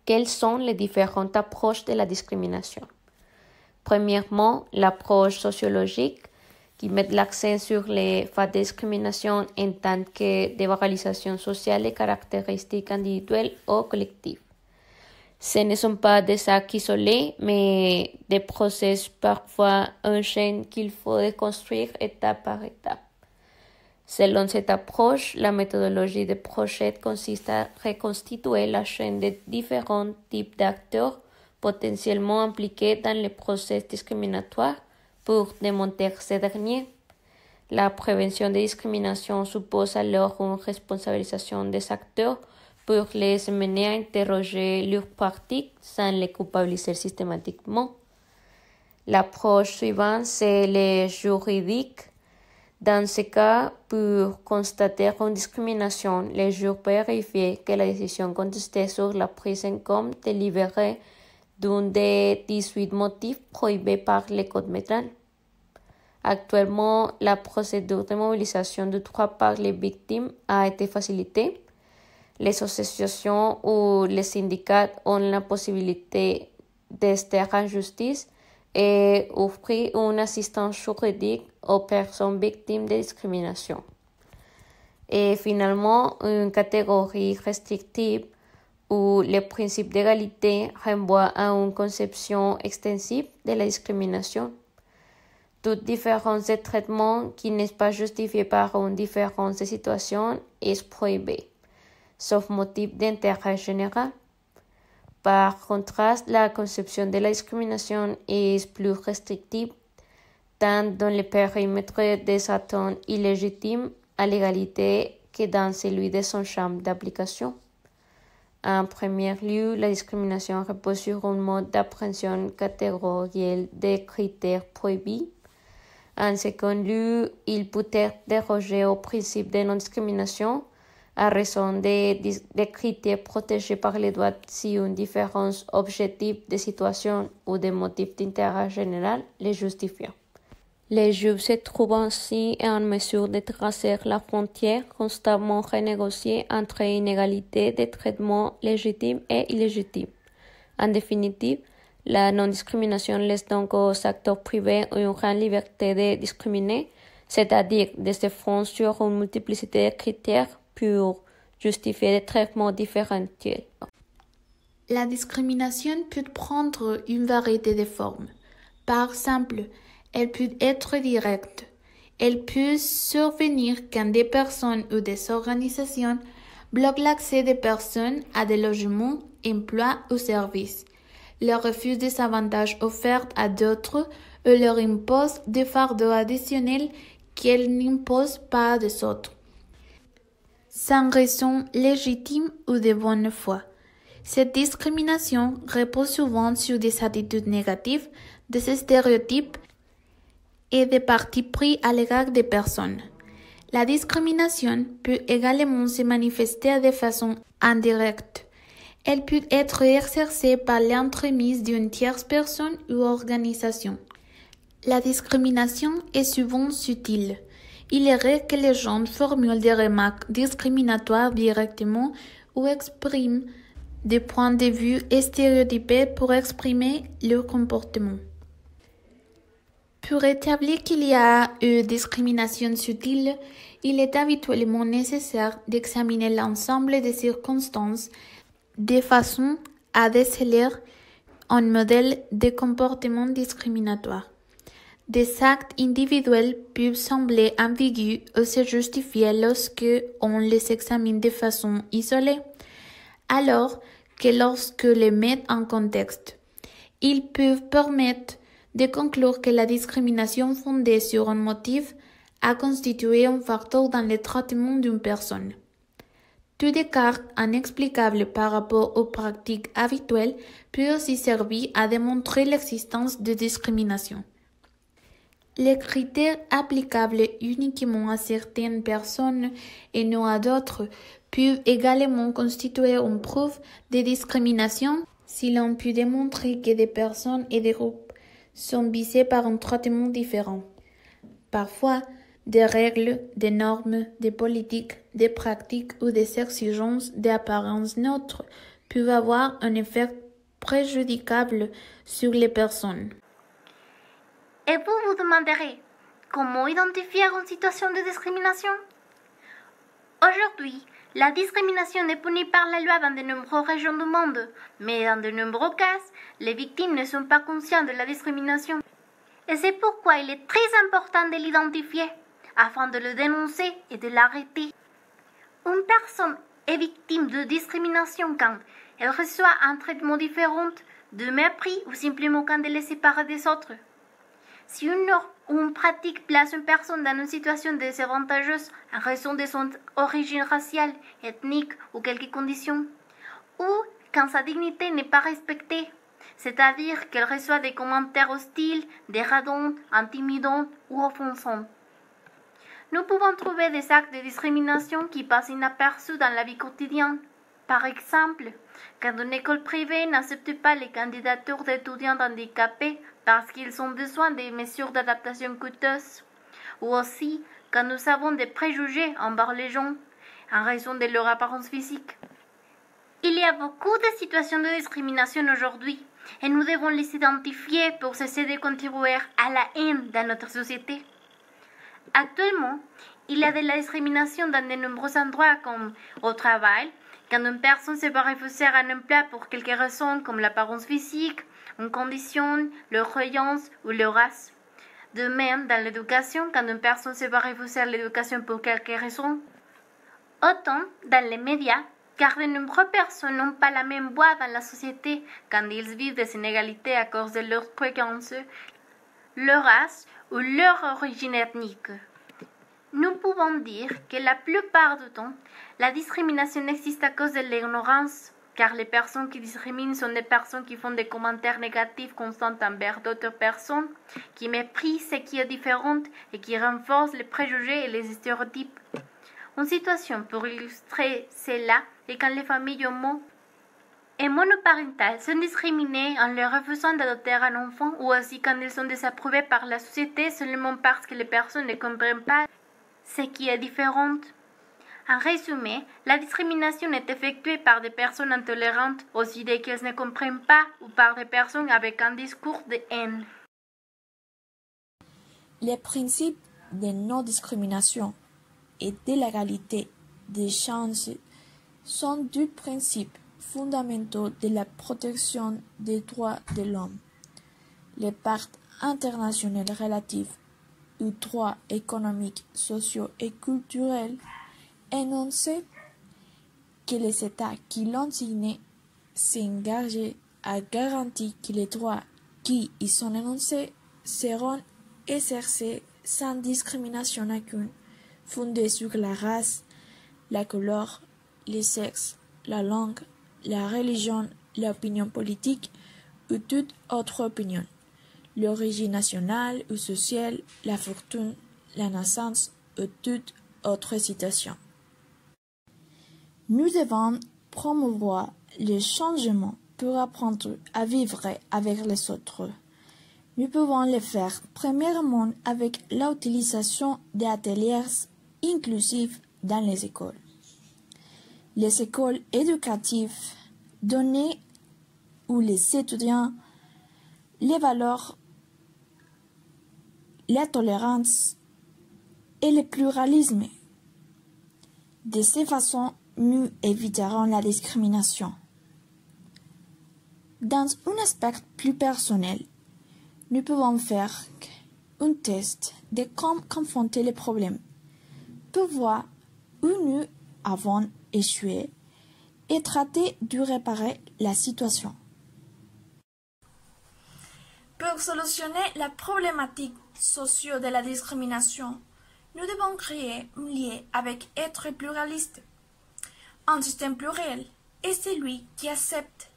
quelles sont les différentes approches de la discrimination. Premièrement, l'approche sociologique qui met l'accent sur les faits de discrimination en tant que dévalorisation sociale et caractéristiques individuelles ou collectives. Ce ne sont pas des actes isolés, mais des processus parfois en chaîne qu'il faut déconstruire étape par étape. Selon cette approche, la méthodologie de projet consiste à reconstituer la chaîne de différents types d'acteurs potentiellement impliqués dans les processus discriminatoires pour démonter ces derniers. La prévention des discriminations suppose alors une responsabilisation des acteurs pour les mener à interroger leurs pratiques sans les culpabiliser systématiquement. L'approche suivante, c'est le juridique. Dans ce cas, pour constater une discrimination, le juge peut vérifier que la décision contestée sur la prise en compte délibérée d'un des 18 motifs prohibés par le Code pénal. Actuellement, la procédure de mobilisation de droit par les victimes a été facilitée. Les associations ou les syndicats ont la possibilité d'ester en justice et offrir une assistance juridique aux personnes victimes de discrimination. Et finalement, une catégorie restrictive où le principe d'égalité renvoie à une conception extensive de la discrimination. Toute différence de traitement qui n'est pas justifiée par une différence de situation est prohibée, sauf motif d'intérêt général. Par contraste, la conception de la discrimination est plus restrictive, tant dans le périmètre des attentes illégitimes à l'égalité que dans celui de son champ d'application. En premier lieu, la discrimination repose sur un mode d'appréhension catégoriel des critères prohibés. En second lieu, il peut être dérogé au principe de non-discrimination à raison des critères protégés par les droits si une différence objective de situation ou de motifs d'intérêt général les justifie. Les juges se trouvent ainsi en mesure de tracer la frontière constamment renégociée entre inégalité de traitement légitime et illégitime. En définitive, la non-discrimination laisse donc aux acteurs privés une grande liberté de discriminer, c'est-à-dire de se fonder sur une multiplicité de critères pour justifier des traitements différentiels. La discrimination peut prendre une variété de formes. Par exemple, elle peut être directe. Elle peut survenir quand des personnes ou des organisations bloquent l'accès des personnes à des logements, emplois ou services, leur refusent des avantages offerts à d'autres ou leur imposent des fardeaux additionnels qu'elles n'imposent pas aux autres, sans raison légitime ou de bonne foi. Cette discrimination repose souvent sur des attitudes négatives, des stéréotypes et des partis pris à l'égard des personnes. La discrimination peut également se manifester de façon indirecte. Elle peut être exercée par l'entremise d'une tierce personne ou organisation. La discrimination est souvent subtile. Il est rare que les gens formulent des remarques discriminatoires directement ou expriment des points de vue stéréotypés pour exprimer leur comportement. Pour établir qu'il y a une discrimination subtile, il est habituellement nécessaire d'examiner l'ensemble des circonstances de façon à déceler un modèle de comportement discriminatoire. Des actes individuels peuvent sembler ambigus ou se justifier lorsque on les examine de façon isolée, alors que lorsque les met en contexte. Ils peuvent permettre de conclure que la discrimination fondée sur un motif a constitué un facteur dans le traitement d'une personne. Tout écart inexplicable par rapport aux pratiques habituelles peut aussi servir à démontrer l'existence de discrimination. Les critères applicables uniquement à certaines personnes et non à d'autres peuvent également constituer une preuve de discrimination si l'on peut démontrer que des personnes et des groupes sont visés par un traitement différent. Parfois, des règles, des normes, des politiques, des pratiques ou des exigences d'apparence neutre peuvent avoir un effet préjudiciable sur les personnes. Et vous vous demanderez, comment identifier une situation de discrimination? Aujourd'hui, la discrimination est punie par la loi dans de nombreuses régions du monde, mais dans de nombreux cas, les victimes ne sont pas conscientes de la discrimination. Et c'est pourquoi il est très important de l'identifier, afin de le dénoncer et de l'arrêter. Une personne est victime de discrimination quand elle reçoit un traitement différent, de mépris ou simplement quand elle est séparée des autres. Si une norme ou une pratique place une personne dans une situation désavantageuse en raison de son origine raciale, ethnique ou quelques conditions, ou quand sa dignité n'est pas respectée, c'est-à-dire qu'elle reçoit des commentaires hostiles, dégradants, intimidants ou offensants. Nous pouvons trouver des actes de discrimination qui passent inaperçus dans la vie quotidienne. Par exemple, quand une école privée n'accepte pas les candidatures d'étudiants handicapés parce qu'ils ont besoin de mesures d'adaptation coûteuses, ou aussi quand nous avons des préjugés envers les gens en raison de leur apparence physique. Il y a beaucoup de situations de discrimination aujourd'hui et nous devons les identifier pour cesser de contribuer à la haine dans notre société. Actuellement, il y a de la discrimination dans de nombreux endroits comme au travail, quand une personne se va refuser un emploi pour quelques raisons comme l'apparence physique, une condition, leur croyance ou leur race. De même, dans l'éducation, quand une personne se va refuser l'éducation pour quelques raisons. Autant dans les médias, car de nombreuses personnes n'ont pas la même voix dans la société quand ils vivent des inégalités à cause de leur croyance, leur race ou leur origine ethnique. Nous pouvons dire que la plupart du temps, la discrimination existe à cause de l'ignorance, car les personnes qui discriminent sont des personnes qui font des commentaires négatifs constants envers d'autres personnes, qui méprisent ce qui est différent et qui renforcent les préjugés et les stéréotypes. Une situation pour illustrer cela est quand les familles monoparentales sont discriminées en leur refusant d'adopter un enfant ou aussi quand elles sont désapprouvées par la société seulement parce que les personnes ne comprennent pas ce qui est différent. En résumé, la discrimination est effectuée par des personnes intolérantes, aussi dès qu'elles ne comprennent pas, ou par des personnes avec un discours de haine. Les principes de non-discrimination et de l'égalité des chances sont deux principes fondamentaux de la protection des droits de l'homme. Les pactes internationaux relatifs aux droits économiques, sociaux et culturels énoncent que les États qui l'ont signé s'engagent à garantir que les droits qui y sont énoncés seront exercés sans discrimination aucune, fondée sur la race, la couleur, le sexe, la langue, la religion, l'opinion politique ou toute autre opinion, l'origine nationale ou sociale, la fortune, la naissance ou toute autre situation. Nous devons promouvoir le changement pour apprendre à vivre avec les autres. Nous pouvons le faire premièrement avec l'utilisation d'ateliers inclusifs dans les écoles. Les écoles éducatives données où les étudiants les valeurs, la tolérance et le pluralisme. De cette façon, nous éviterons la discrimination. Dans un aspect plus personnel, nous pouvons faire un test de comment confronter les problèmes pour voir où nous avons échoué et traiter de réparer la situation. Pour solutionner la problématique sociale de la discrimination, nous devons créer un lien avec être pluraliste. Un système pluriel est celui qui accepte,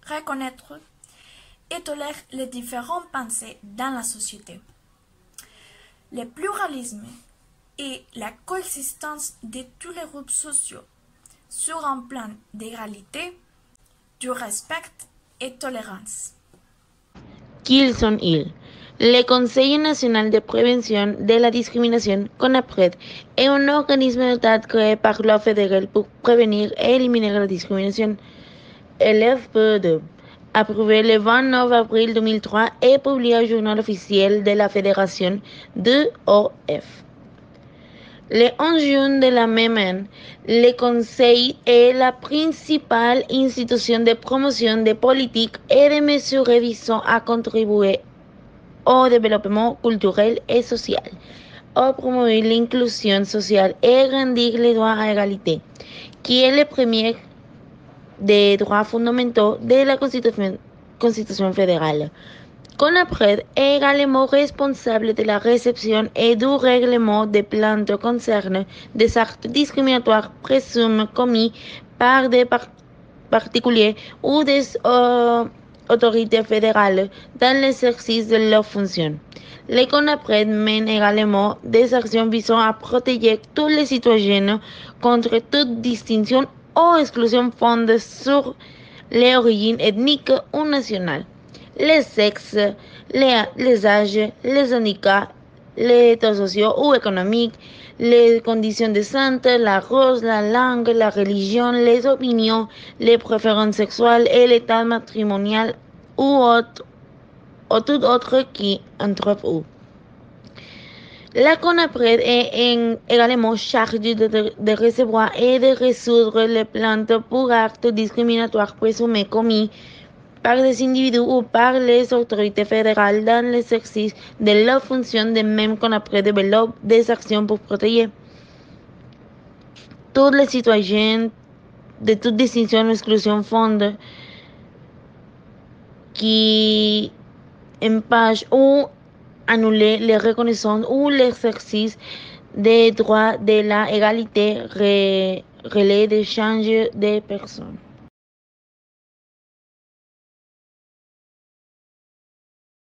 reconnaître et tolère les différentes pensées dans la société. Le pluralisme et la coexistence de tous les groupes sociaux sur un plan d'égalité, de respect et tolérance. Quels sont-ils? Le Conseil national de prévention de la discrimination, CONAPRED, est un organisme d'État créé par la loi fédérale pour prévenir et éliminer la discrimination. LFP2, approuvé le 29 avril 2003 et publié au journal officiel de la Fédération de OF. Le 11 juin de la même année, le Conseil est la principale institution de promotion des politiques et de mesures visant à contribuer au développement culturel et social, à promouvoir l'inclusion sociale et grandir les droits à égalité, qui est le premier des droits fondamentaux de la Constitution fédérale. CONAPRED est également responsable de la réception et du règlement des plaintes concernant des actes discriminatoires présumés commis par des particuliers ou des autorités fédérales dans l'exercice de leurs fonctions. Le CONAPRED mène également des actions visant à protéger tous les citoyens contre toute distinction ou exclusion fondée sur les origines ethniques ou nationales, les sexes, les âges, les handicaps, les états sociaux ou économiques, les conditions de santé, la race, la langue, la religion, les opinions, les préférences sexuelles et l'état matrimonial ou tout autre qui entre eux. La CONAPRED est également chargée de recevoir et de résoudre les plaintes pour actes discriminatoires présumés commis par des individus ou par les autorités fédérales dans l'exercice de leurs fonctions, de même CONAPRED développe des actions pour protéger tous les citoyens de toute distinction ou exclusion fondée qui empêchent ou annuler les reconnaissances ou l'exercice des droits de la égalité relais d'échange des personnes.